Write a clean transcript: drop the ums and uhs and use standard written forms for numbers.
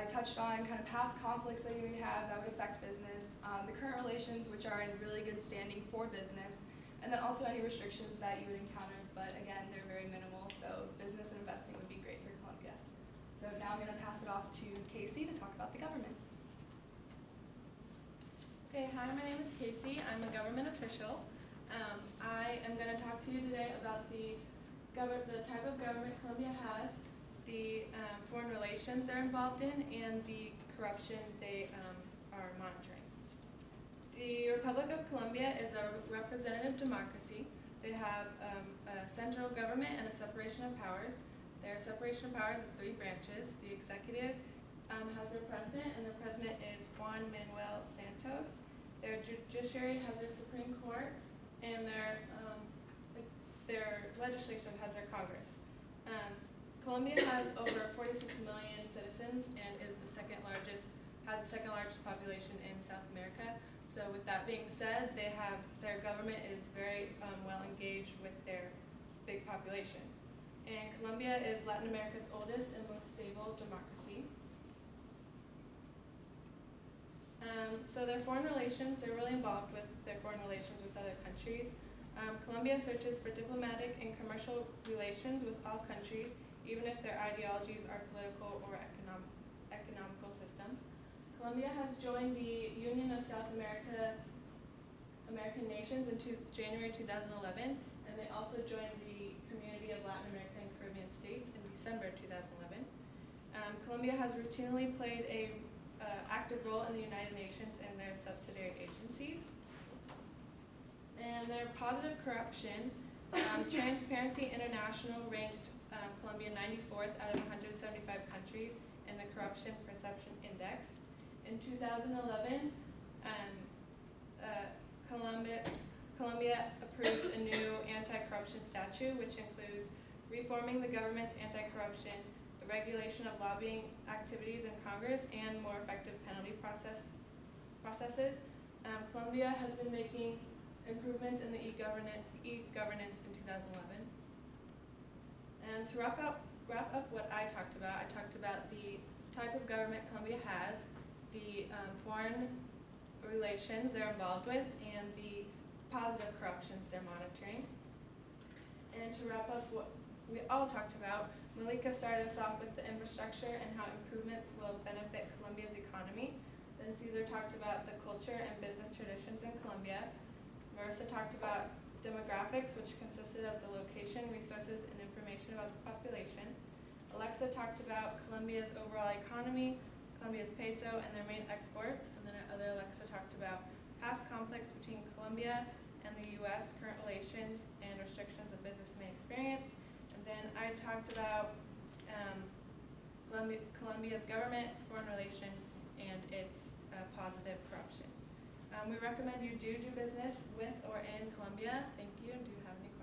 I touched on kind of past conflicts that you may have that would affect business, the current relations, which are in really good standing for business, and then also any restrictions that you would encounter, but again, they're very minimal, so business and investing would be great for Columbia. So now I'm going to pass it off to Casey to talk about the government. Okay, hi, my name is Casey. I'm a government official. I am going to talk to you today about the type of government Columbia has, the foreign relations they're involved in, and the corruption they are monitoring. The Republic of Colombia is a representative democracy. They have a central government and a separation of powers. Their separation of powers is 3 branches. The executive has their president, and the president is Juan Manuel Santos. Their judiciary has their Supreme Court, and their legislature has their Congress. Colombia has over 46 million citizens and has the second largest population in South America. So with that being said, their government is very well engaged with their big population. And Colombia is Latin America's oldest and most stable democracy. So their foreign relations, they're really involved with their foreign relations with other countries. Colombia searches for diplomatic and commercial relations with all countries, even if their ideologies are political or economical systems. Colombia has joined the Union of South American Nations in January 2011, and they also joined the Community of Latin American and Caribbean States in December 2011. Colombia has routinely played a active role in the United Nations and their subsidiary agencies. And their positive corruption, Transparency International ranked Colombia 94th out of 175 countries in the Corruption Perception Index. In 2011, Colombia approved a new anti-corruption statute, which includes reforming the government's anti-corruption, the regulation of lobbying activities in Congress, and more effective penalty processes. Colombia has been making improvements in the e-governance in 2011. And to wrap up what I talked about the type of government Colombia has, the foreign relations they're involved with, and the positive corruptions they're monitoring. And to wrap up what we all talked about, Malika started us off with the infrastructure and how improvements will benefit Colombia's economy. Then Cesar talked about the culture and business traditions in Colombia. Marissa talked about demographics, which consisted of the location, resources, and information about the population. Alexa talked about Colombia's overall economy, Colombia's peso, and their main exports. And then our other Alexa talked about past conflicts between Colombia and the U.S., current relations, and restrictions a business may experience. And then I talked about Colombia's government, its foreign relations, and its positive corruption. We recommend you do business with or in Colombia. Thank you. Do you have any questions?